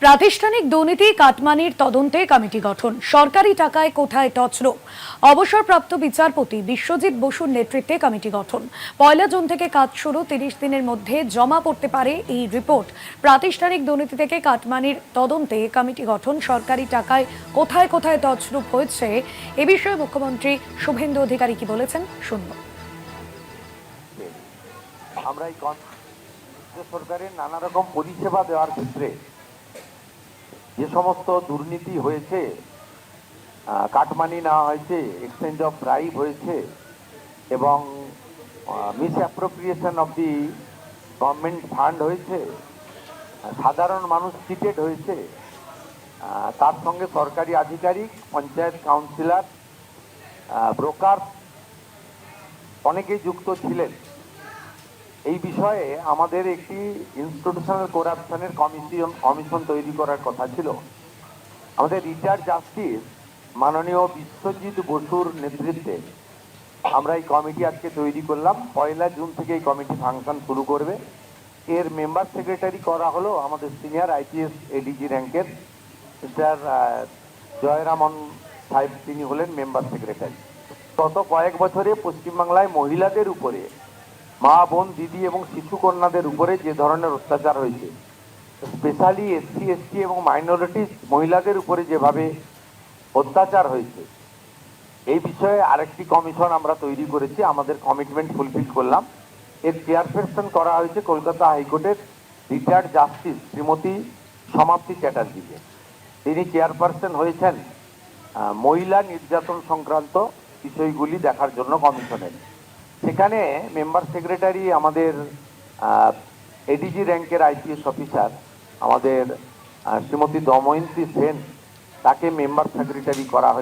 প্রাতিষ্ঠানিক দুর্নীতি কাটমানির তদন্তে কমিটি গঠন, সরকারি টাকায় কোথায় তছরূপ। অবসরপ্রাপ্ত বিচারপতি বিশ্বজিৎ বসুর নেতৃত্বে কমিটি গঠন। 1 জুন থেকে কাজ শুরু, 30 দিনের মধ্যে জমা পড়তে পারে এই রিপোর্ট। প্রাতিষ্ঠানিক দুর্নীতি থেকে কাটমানির তদন্তে কমিটি গঠন, সরকারি টাকায় কোথায় কোথায় তছরূপ হয়েছে এ বিষয়ে মুখ্যমন্ত্রী শুভেন্দু অধিকারী কি বলেছেন শুনব। আমরা এই সরকারের নানা রকম পরিষেবা দেওয়ার ক্ষেত্রে যে সমস্ত দুর্নীতি হয়েছে, কাটমানি নেওয়া হয়েছে, এক্সচেঞ্জ অফ ব্রাইব হয়েছে এবং miss appropriation of the government fund হয়েছে, সাধারণ মানুষ চিটেড হয়েছে, তার সঙ্গে সরকারি আধিকারিক, পঞ্চায়েত কাউন্সিলর, ব্রোকার অনেকেই যুক্ত ছিলেন। এই বিষয়ে আমাদের একটি ইনস্টিটিউশনাল করাপশনের কমিশন তৈরি করার কথা ছিল। আমাদের রিটায়ার্ড জাস্টিস মাননীয় বিশ্বজিৎ বসুর নেতৃত্বে আমরা এই কমিটি আজকে তৈরি করলাম। 1 জুন থেকে এই কমিটি ফাংশন শুরু করবে। এর মেম্বার সেক্রেটারি করা হলো আমাদের সিনিয়র আইপিএস এডিজি র্যাঙ্কের মিস্টার জয়রামন সাহেব, তিনি হলেন মেম্বার সেক্রেটারি। গত কয়েক বছরে পশ্চিমবাংলায় মহিলাদের উপরে, মা বোন দিদি এবং শিশু কন্যাদের উপরে যে ধরনের অত্যাচার হয়েছে, স্পেশালি এসসি এসটি এবং মাইনরিটিস মহিলাদের উপরে যেভাবে অত্যাচার হয়েছে, এই বিষয়ে আরেকটি কমিশন আমরা তৈরি করেছি। আমাদের কমিটমেন্ট ফুলফিল করলাম। এর চেয়ারপারসন করা হয়েছে কলকাতা হাইকোর্টের রিটায়ার্ড জাস্টিস শ্রীমতী সমাপ্তি চ্যাটার্জিকে। তিনি চেয়ারপারসন হয়েছেন মহিলা নির্যাতন সংক্রান্ত বিষয়গুলি দেখার জন্য কমিশনের। সেখানে মেম্বার সেক্রেটারি আমাদের এডিজি র্যাঙ্কের আইপিএস অফিসার আমাদের শ্রীমতী দময়ন্তী সেন, তাকে মেম্বার সেক্রেটারি করা হয়েছে।